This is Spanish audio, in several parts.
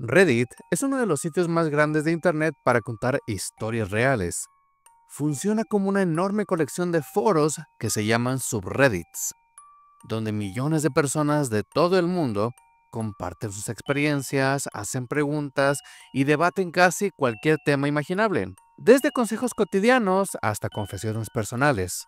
Reddit es uno de los sitios más grandes de Internet para contar historias reales. Funciona como una enorme colección de foros que se llaman subreddits, donde millones de personas de todo el mundo comparten sus experiencias, hacen preguntas y debaten casi cualquier tema imaginable, desde consejos cotidianos hasta confesiones personales.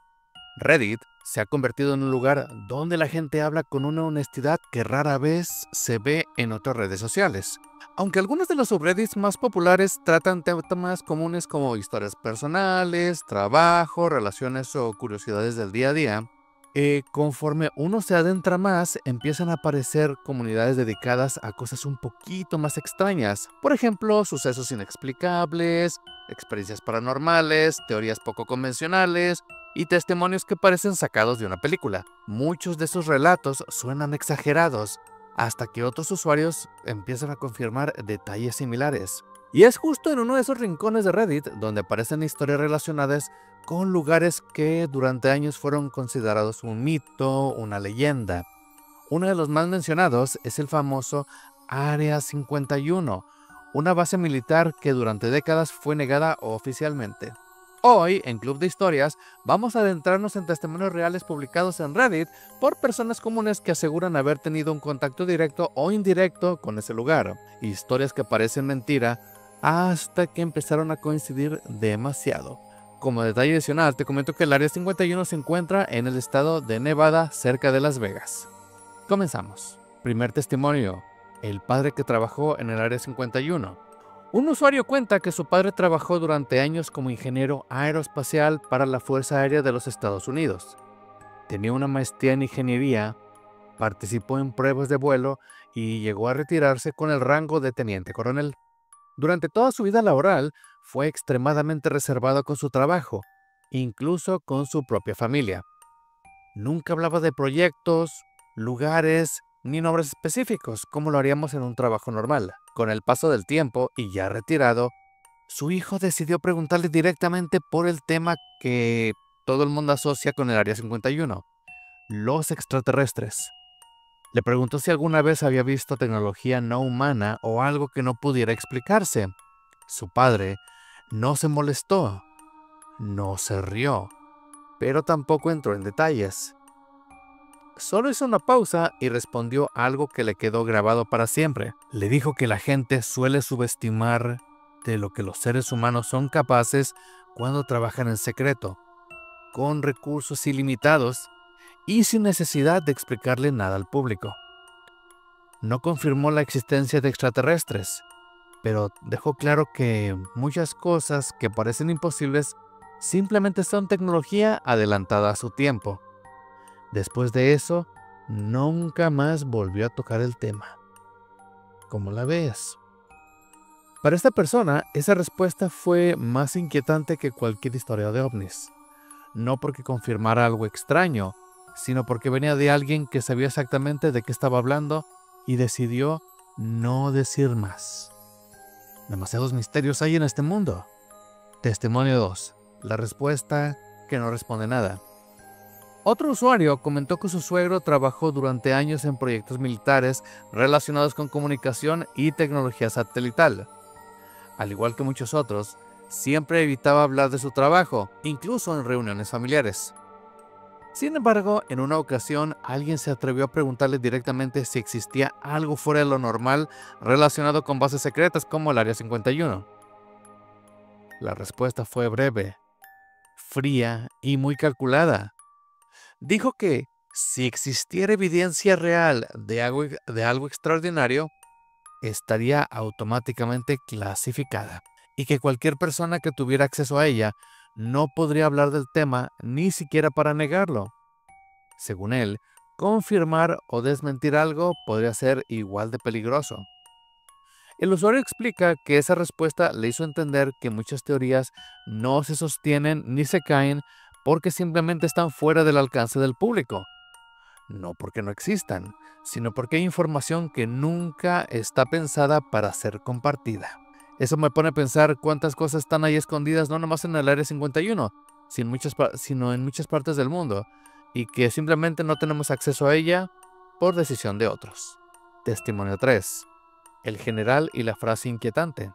Reddit se ha convertido en un lugar donde la gente habla con una honestidad que rara vez se ve en otras redes sociales. Aunque algunos de los subreddits más populares tratan temas comunes como historias personales, trabajo, relaciones o curiosidades del día a día, conforme uno se adentra más, empiezan a aparecer comunidades dedicadas a cosas un poquito más extrañas. Por ejemplo, sucesos inexplicables, experiencias paranormales, teorías poco convencionales y testimonios que parecen sacados de una película. Muchos de esos relatos suenan exagerados, hasta que otros usuarios empiezan a confirmar detalles similares. Y es justo en uno de esos rincones de Reddit donde aparecen historias relacionadas con lugares que durante años fueron considerados un mito, una leyenda. Uno de los más mencionados es el famoso Área 51, una base militar que durante décadas fue negada oficialmente. Hoy, en Club de Historias, vamos a adentrarnos en testimonios reales publicados en Reddit por personas comunes que aseguran haber tenido un contacto directo o indirecto con ese lugar. Historias que parecen mentira hasta que empezaron a coincidir demasiado. Como detalle adicional, te comento que el Área 51 se encuentra en el estado de Nevada, cerca de Las Vegas. Comenzamos. Primer testimonio. El padre que trabajó en el Área 51. Un usuario cuenta que su padre trabajó durante años como ingeniero aeroespacial para la Fuerza Aérea de los Estados Unidos. Tenía una maestría en ingeniería, participó en pruebas de vuelo y llegó a retirarse con el rango de teniente coronel. Durante toda su vida laboral, fue extremadamente reservado con su trabajo, incluso con su propia familia. Nunca hablaba de proyectos, lugares ni nombres específicos, como lo haríamos en un trabajo normal. Con el paso del tiempo, y ya retirado, su hijo decidió preguntarle directamente por el tema que todo el mundo asocia con el Área 51, los extraterrestres. Le preguntó si alguna vez había visto tecnología no humana o algo que no pudiera explicarse. Su padre no se molestó, no se rió, pero tampoco entró en detalles. Solo hizo una pausa y respondió algo que le quedó grabado para siempre. Le dijo que la gente suele subestimar de lo que los seres humanos son capaces cuando trabajan en secreto, con recursos ilimitados y sin necesidad de explicarle nada al público. No confirmó la existencia de extraterrestres, pero dejó claro que muchas cosas que parecen imposibles simplemente son tecnología adelantada a su tiempo. Después de eso, nunca más volvió a tocar el tema. ¿Cómo la ves? Para esta persona, esa respuesta fue más inquietante que cualquier historia de ovnis. No porque confirmara algo extraño, sino porque venía de alguien que sabía exactamente de qué estaba hablando y decidió no decir más. Demasiados misterios hay en este mundo. Testimonio 2. La respuesta que no responde nada. Otro usuario comentó que su suegro trabajó durante años en proyectos militares relacionados con comunicación y tecnología satelital. Al igual que muchos otros, siempre evitaba hablar de su trabajo, incluso en reuniones familiares. Sin embargo, en una ocasión, alguien se atrevió a preguntarle directamente si existía algo fuera de lo normal relacionado con bases secretas como el Área 51. La respuesta fue breve, fría y muy calculada. Dijo que si existiera evidencia real de algo extraordinario, estaría automáticamente clasificada y que cualquier persona que tuviera acceso a ella no podría hablar del tema ni siquiera para negarlo. Según él, confirmar o desmentir algo podría ser igual de peligroso. El usuario explica que esa respuesta le hizo entender que muchas teorías no se sostienen ni se caen porque simplemente están fuera del alcance del público. No porque no existan, sino porque hay información que nunca está pensada para ser compartida. Eso me pone a pensar cuántas cosas están ahí escondidas, no nomás en el Área 51, sino en muchas partes del mundo, y que simplemente no tenemos acceso a ella por decisión de otros. Testimonio 3. el general y la frase inquietante.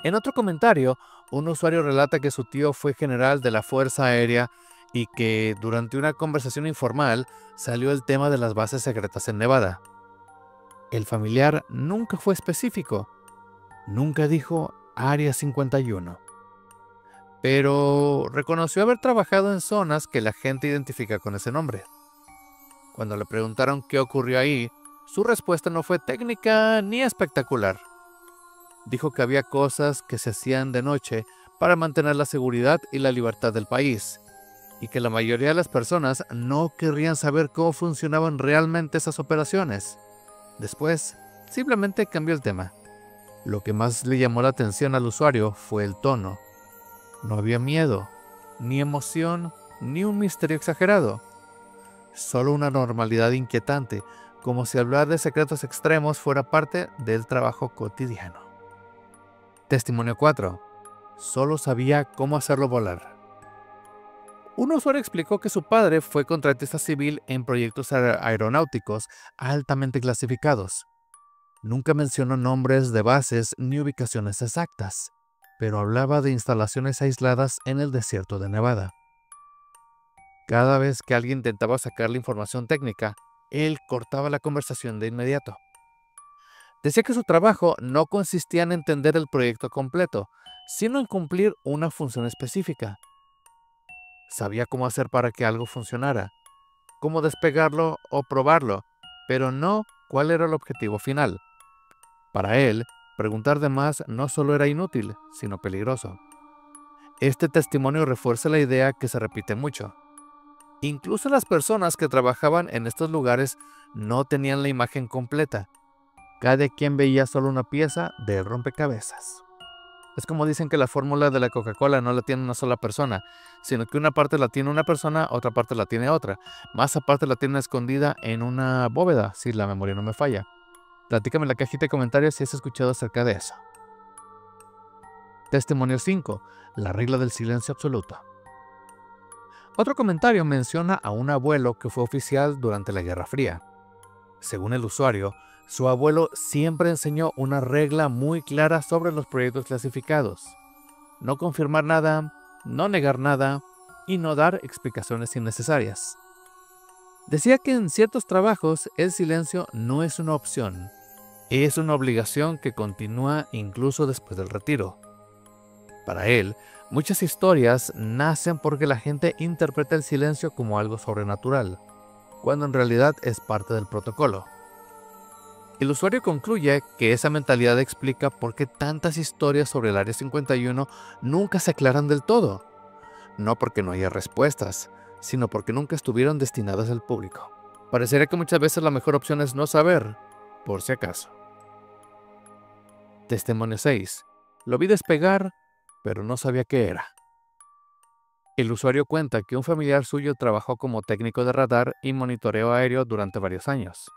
En otro comentario, un usuario relata que su tío fue general de la Fuerza Aérea y que durante una conversación informal salió el tema de las bases secretas en Nevada. El familiar nunca fue específico, nunca dijo Área 51, pero reconoció haber trabajado en zonas que la gente identifica con ese nombre. Cuando le preguntaron qué ocurrió ahí, su respuesta no fue técnica ni espectacular. Dijo que había cosas que se hacían de noche para mantener la seguridad y la libertad del país, y que la mayoría de las personas no querrían saber cómo funcionaban realmente esas operaciones. Después, simplemente cambió el tema. Lo que más le llamó la atención al usuario fue el tono. No había miedo, ni emoción, ni un misterio exagerado. Solo una normalidad inquietante, como si hablar de secretos extremos fuera parte del trabajo cotidiano. Testimonio 4. Solo sabía cómo hacerlo volar. Un usuario explicó que su padre fue contratista civil en proyectos aeronáuticos altamente clasificados. Nunca mencionó nombres de bases ni ubicaciones exactas, pero hablaba de instalaciones aisladas en el desierto de Nevada. Cada vez que alguien intentaba sacar la información técnica, él cortaba la conversación de inmediato. Decía que su trabajo no consistía en entender el proyecto completo, sino en cumplir una función específica. Sabía cómo hacer para que algo funcionara, cómo despegarlo o probarlo, pero no cuál era el objetivo final. Para él, preguntar de más no solo era inútil, sino peligroso. Este testimonio refuerza la idea que se repite mucho. Incluso las personas que trabajaban en estos lugares no tenían la imagen completa. Cada quien veía solo una pieza del rompecabezas. Es como dicen que la fórmula de la Coca-Cola no la tiene una sola persona, sino que una parte la tiene una persona, otra parte la tiene otra. Más aparte la tiene escondida en una bóveda, si la memoria no me falla. Platícame en la cajita de comentarios si has escuchado acerca de eso. Testimonio 5. La regla del silencio absoluto. Otro comentario menciona a un abuelo que fue oficial durante la Guerra Fría. Según el usuario, su abuelo siempre enseñó una regla muy clara sobre los proyectos clasificados: no confirmar nada, no negar nada y no dar explicaciones innecesarias. Decía que en ciertos trabajos el silencio no es una opción, es una obligación que continúa incluso después del retiro. Para él, muchas historias nacen porque la gente interpreta el silencio como algo sobrenatural, cuando en realidad es parte del protocolo. El usuario concluye que esa mentalidad explica por qué tantas historias sobre el Área 51 nunca se aclaran del todo. No porque no haya respuestas, sino porque nunca estuvieron destinadas al público. Parecería que muchas veces la mejor opción es no saber, por si acaso. Testimonio 6. Lo vi despegar, pero no sabía qué era. El usuario cuenta que un familiar suyo trabajó como técnico de radar y monitoreo aéreo durante varios años.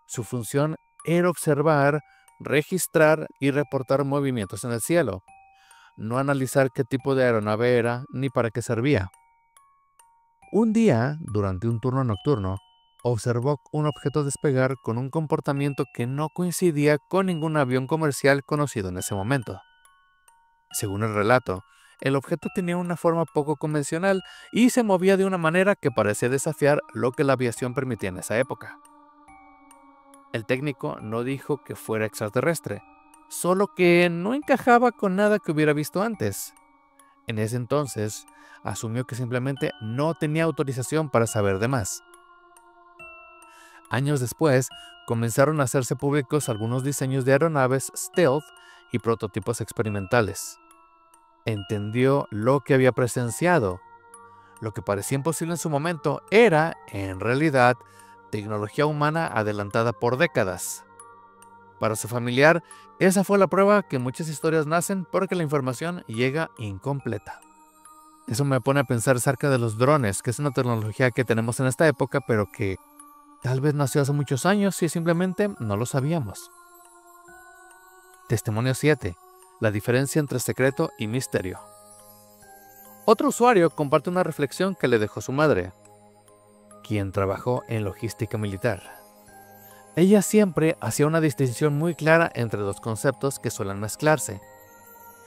Su función era observar, registrar y reportar movimientos en el cielo, no analizar qué tipo de aeronave era ni para qué servía. Un día, durante un turno nocturno, observó un objeto despegar con un comportamiento que no coincidía con ningún avión comercial conocido en ese momento. Según el relato, el objeto tenía una forma poco convencional y se movía de una manera que parecía desafiar lo que la aviación permitía en esa época. El técnico no dijo que fuera extraterrestre, solo que no encajaba con nada que hubiera visto antes. En ese entonces, asumió que simplemente no tenía autorización para saber de más. Años después, comenzaron a hacerse públicos algunos diseños de aeronaves stealth y prototipos experimentales. Entendió lo que había presenciado. Lo que parecía imposible en su momento era, en realidad, tecnología humana adelantada por décadas. Para su familiar, esa fue la prueba que muchas historias nacen porque la información llega incompleta. Eso me pone a pensar acerca de los drones, que es una tecnología que tenemos en esta época, pero que tal vez nació hace muchos años y simplemente no lo sabíamos. Testimonio 7. La diferencia entre secreto y misterio. Otro usuario comparte una reflexión que le dejó su madre, quien trabajó en logística militar. Ella siempre hacía una distinción muy clara entre dos conceptos que suelen mezclarse: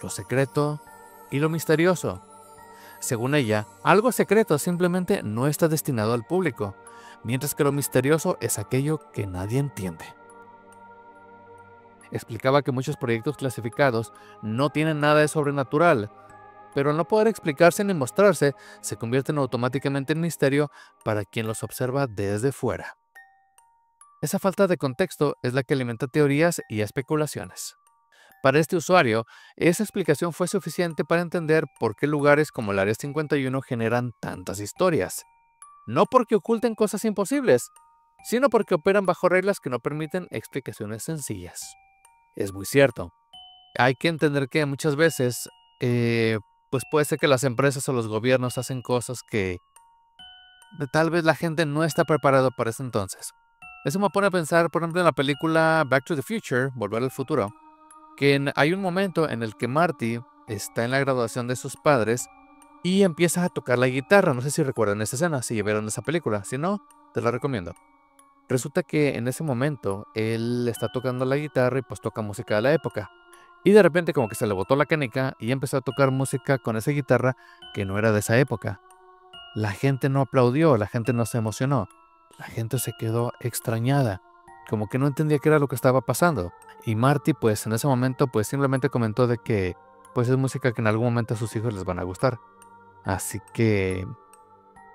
lo secreto y lo misterioso. Según ella, algo secreto simplemente no está destinado al público, mientras que lo misterioso es aquello que nadie entiende. Explicaba que muchos proyectos clasificados no tienen nada de sobrenatural, pero al no poder explicarse ni mostrarse, se convierten automáticamente en misterio para quien los observa desde fuera. Esa falta de contexto es la que alimenta teorías y especulaciones. Para este usuario, esa explicación fue suficiente para entender por qué lugares como el Área 51 generan tantas historias. No porque oculten cosas imposibles, sino porque operan bajo reglas que no permiten explicaciones sencillas. Es muy cierto. Hay que entender que muchas veces, pues puede ser que las empresas o los gobiernos hacen cosas que tal vez la gente no está preparado para ese entonces. Eso me pone a pensar, por ejemplo, en la película Back to the Future, Volver al Futuro, que hay un momento en el que Marty está en la graduación de sus padres y empieza a tocar la guitarra. No sé si recuerdan esa escena, si vieron esa película. Si no, te la recomiendo. Resulta que en ese momento él está tocando la guitarra y pues toca música de la época. Y de repente como que se le botó la canica y empezó a tocar música con esa guitarra que no era de esa época. La gente no aplaudió, la gente no se emocionó. La gente se quedó extrañada, como que no entendía qué era lo que estaba pasando. Y Marty pues en ese momento pues simplemente comentó de que pues es música que en algún momento a sus hijos les van a gustar. Así que,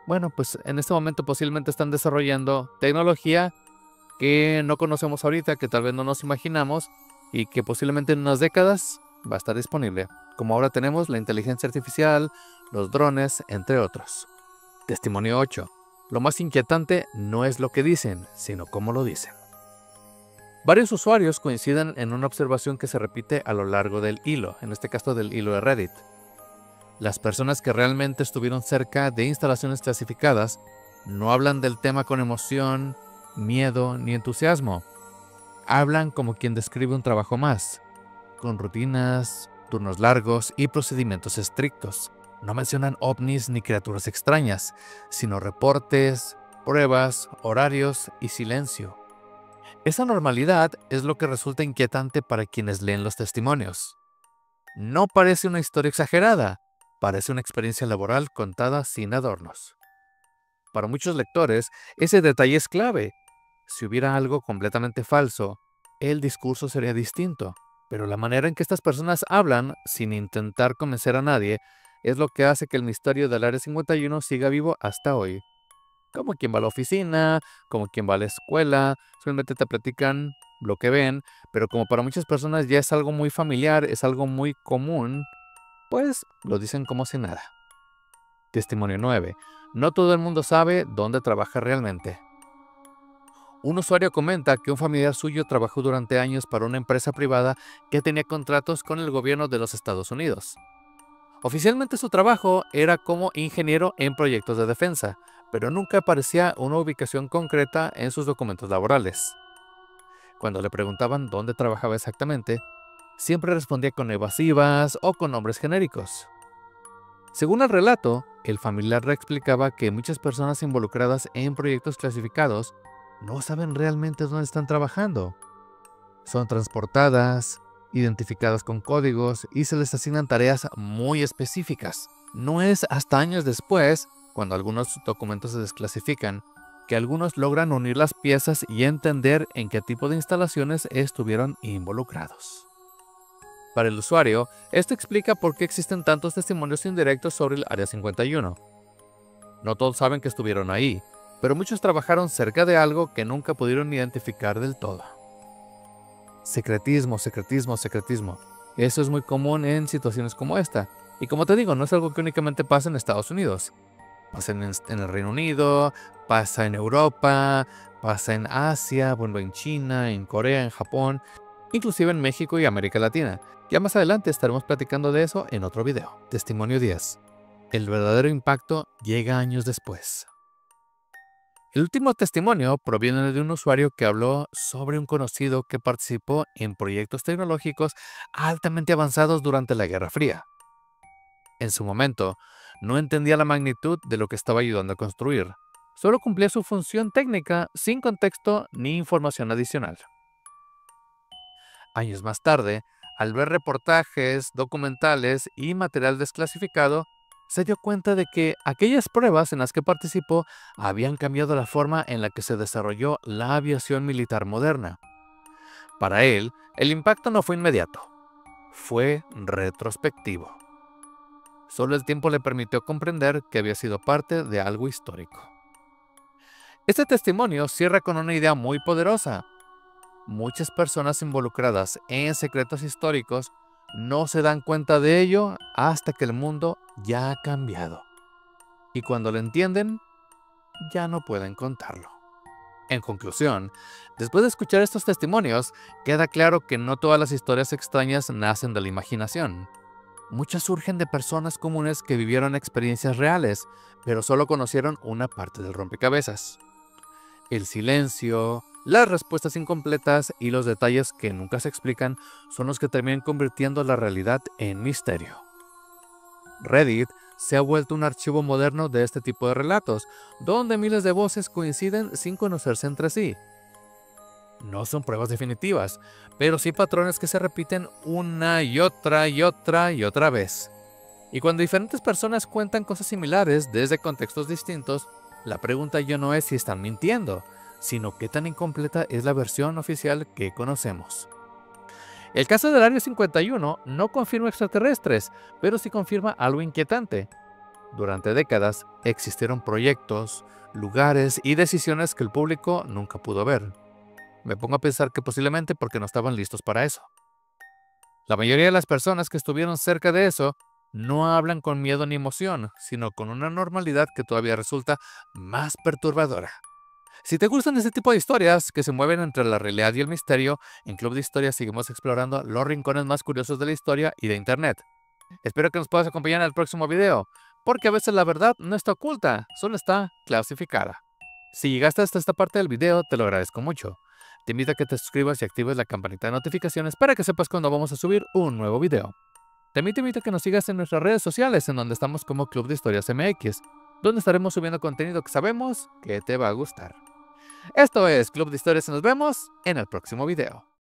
bueno, pues en este momento posiblemente están desarrollando tecnología que no conocemos ahorita, que tal vez no nos imaginamos y que posiblemente en unas décadas va a estar disponible. Como ahora tenemos la inteligencia artificial, los drones, entre otros. Testimonio 8. Lo más inquietante no es lo que dicen, sino cómo lo dicen. Varios usuarios coinciden en una observación que se repite a lo largo del hilo, en este caso del hilo de Reddit. Las personas que realmente estuvieron cerca de instalaciones clasificadas no hablan del tema con emoción, miedo ni entusiasmo. Hablan como quien describe un trabajo más, con rutinas, turnos largos y procedimientos estrictos. No mencionan ovnis ni criaturas extrañas, sino reportes, pruebas, horarios y silencio. Esa normalidad es lo que resulta inquietante para quienes leen los testimonios. No parece una historia exagerada, parece una experiencia laboral contada sin adornos. Para muchos lectores, ese detalle es clave. Si hubiera algo completamente falso, el discurso sería distinto. Pero la manera en que estas personas hablan, sin intentar convencer a nadie, es lo que hace que el misterio del Área 51 siga vivo hasta hoy. Como quien va a la oficina, como quien va a la escuela, solamente te platican lo que ven, pero como para muchas personas ya es algo muy familiar, es algo muy común, pues lo dicen como si nada. Testimonio 9. No todo el mundo sabe dónde trabaja realmente. Un usuario comenta que un familiar suyo trabajó durante años para una empresa privada que tenía contratos con el gobierno de los Estados Unidos. Oficialmente su trabajo era como ingeniero en proyectos de defensa, pero nunca aparecía una ubicación concreta en sus documentos laborales. Cuando le preguntaban dónde trabajaba exactamente, siempre respondía con evasivas o con nombres genéricos. Según el relato, el familiar le explicaba que muchas personas involucradas en proyectos clasificados no saben realmente dónde están trabajando. Son transportadas, identificadas con códigos y se les asignan tareas muy específicas. No es hasta años después, cuando algunos documentos se desclasifican, que algunos logran unir las piezas y entender en qué tipo de instalaciones estuvieron involucrados. Para el usuario, esto explica por qué existen tantos testimonios indirectos sobre el Área 51. No todos saben que estuvieron ahí, pero muchos trabajaron cerca de algo que nunca pudieron identificar del todo. Secretismo, secretismo, secretismo. Eso es muy común en situaciones como esta. Y como te digo, no es algo que únicamente pasa en Estados Unidos. Pasa en el Reino Unido, pasa en Europa, pasa en Asia, bueno, en China, en Corea, en Japón, inclusive en México y América Latina. Ya más adelante estaremos platicando de eso en otro video. Testimonio 10. El verdadero impacto llega años después. El último testimonio proviene de un usuario que habló sobre un conocido que participó en proyectos tecnológicos altamente avanzados durante la Guerra Fría. En su momento, no entendía la magnitud de lo que estaba ayudando a construir. solo cumplía su función técnica sin contexto ni información adicional. Años más tarde, al ver reportajes, documentales y material desclasificado, se dio cuenta de que aquellas pruebas en las que participó habían cambiado la forma en la que se desarrolló la aviación militar moderna. Para él, el impacto no fue inmediato, fue retrospectivo. Solo el tiempo le permitió comprender que había sido parte de algo histórico. Este testimonio cierra con una idea muy poderosa. Muchas personas involucradas en secretos históricos no se dan cuenta de ello hasta que el mundo ya ha cambiado. Y cuando lo entienden, ya no pueden contarlo. En conclusión, después de escuchar estos testimonios, queda claro que no todas las historias extrañas nacen de la imaginación. Muchas surgen de personas comunes que vivieron experiencias reales, pero solo conocieron una parte del rompecabezas. El silencio, las respuestas incompletas y los detalles que nunca se explican son los que terminan convirtiendo la realidad en misterio. Reddit se ha vuelto un archivo moderno de este tipo de relatos, donde miles de voces coinciden sin conocerse entre sí. No son pruebas definitivas, pero sí patrones que se repiten una y otra y otra y otra vez. Y cuando diferentes personas cuentan cosas similares desde contextos distintos, la pregunta ya no es si están mintiendo, sino qué tan incompleta es la versión oficial que conocemos. El caso del Área 51 no confirma extraterrestres, pero sí confirma algo inquietante. Durante décadas existieron proyectos, lugares y decisiones que el público nunca pudo ver. Me pongo a pensar que posiblemente porque no estaban listos para eso. La mayoría de las personas que estuvieron cerca de eso no hablan con miedo ni emoción, sino con una normalidad que todavía resulta más perturbadora. Si te gustan este tipo de historias que se mueven entre la realidad y el misterio, en Club de Historias seguimos explorando los rincones más curiosos de la historia y de Internet. Espero que nos puedas acompañar en el próximo video, porque a veces la verdad no está oculta, solo está clasificada. Si llegaste hasta esta parte del video, te lo agradezco mucho. Te invito a que te suscribas y actives la campanita de notificaciones para que sepas cuando vamos a subir un nuevo video. También te invito a que nos sigas en nuestras redes sociales, en donde estamos como Club de Historias MX, donde estaremos subiendo contenido que sabemos que te va a gustar. Esto es Club de Historias y nos vemos en el próximo video.